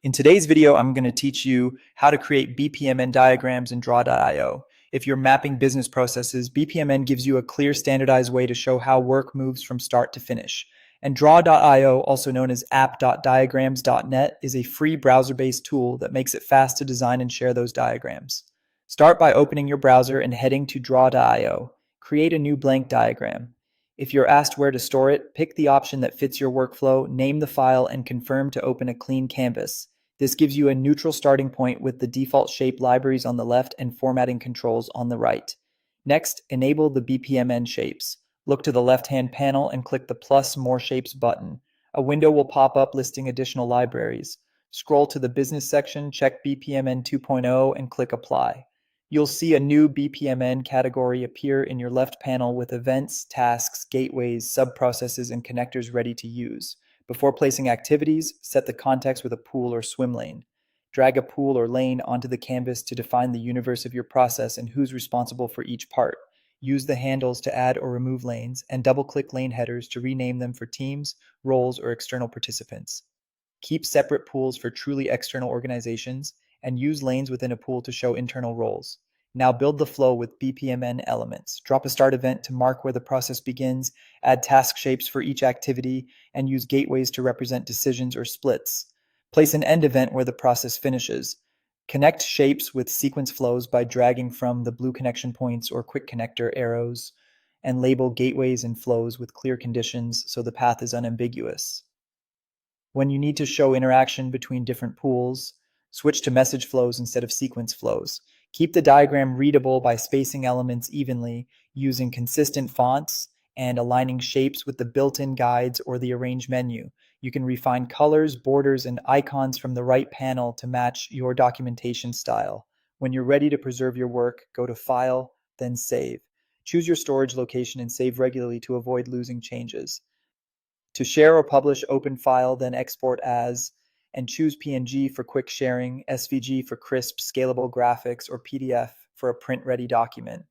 In today's video, I'm going to teach you how to create BPMN diagrams in drawio. If you're mapping business processes, BPMN gives you a clear, standardized way to show how work moves from start to finish. And draw.io, also known as app.diagrams.net, is a free browser-based tool that makes it fast to design and share those diagrams. Start by opening your browser and heading to draw.io. Create a new blank diagram. If you're asked where to store it, pick the option that fits your workflow, name the file, and confirm to open a clean canvas. This gives you a neutral starting point with the default shape libraries on the left and formatting controls on the right. Next, enable the BPMN shapes. Look to the left-hand panel and click the plus More Shapes button. A window will pop up listing additional libraries. Scroll to the Business section, check BPMN 2.0, and click Apply. You'll see a new BPMN category appear in your left panel with events, tasks, gateways, subprocesses, and connectors ready to use. Before placing activities, set the context with a pool or swim lane. Drag a pool or lane onto the canvas to define the universe of your process and who's responsible for each part. Use the handles to add or remove lanes, and double-click lane headers to rename them for teams, roles, or external participants. Keep separate pools for truly external organizations, and use lanes within a pool to show internal roles. Now build the flow with BPMN elements. Drop a start event to mark where the process begins, add task shapes for each activity, and use gateways to represent decisions or splits. Place an end event where the process finishes. Connect shapes with sequence flows by dragging from the blue connection points or quick connector arrows, and label gateways and flows with clear conditions so the path is unambiguous. When you need to show interaction between different pools, switch to message flows instead of sequence flows. Keep the diagram readable by spacing elements evenly, using consistent fonts, and aligning shapes with the built-in guides or the Arrange menu. You can refine colors, borders, and icons from the right panel to match your documentation style. When you're ready to preserve your work, go to File, then Save. Choose your storage location and save regularly to avoid losing changes. To share or publish, open File, then Export As, and choose PNG for quick sharing, SVG for crisp, scalable graphics, or PDF for a print-ready document.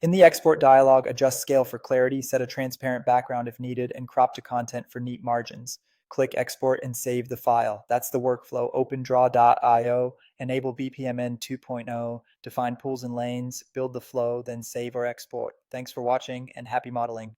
In the export dialog, adjust scale for clarity, set a transparent background if needed, and crop to content for neat margins. Click Export and save the file. That's the workflow. Open draw.io, enable BPMN 2.0, define pools and lanes, build the flow, then save or export. Thanks for watching, and happy modeling.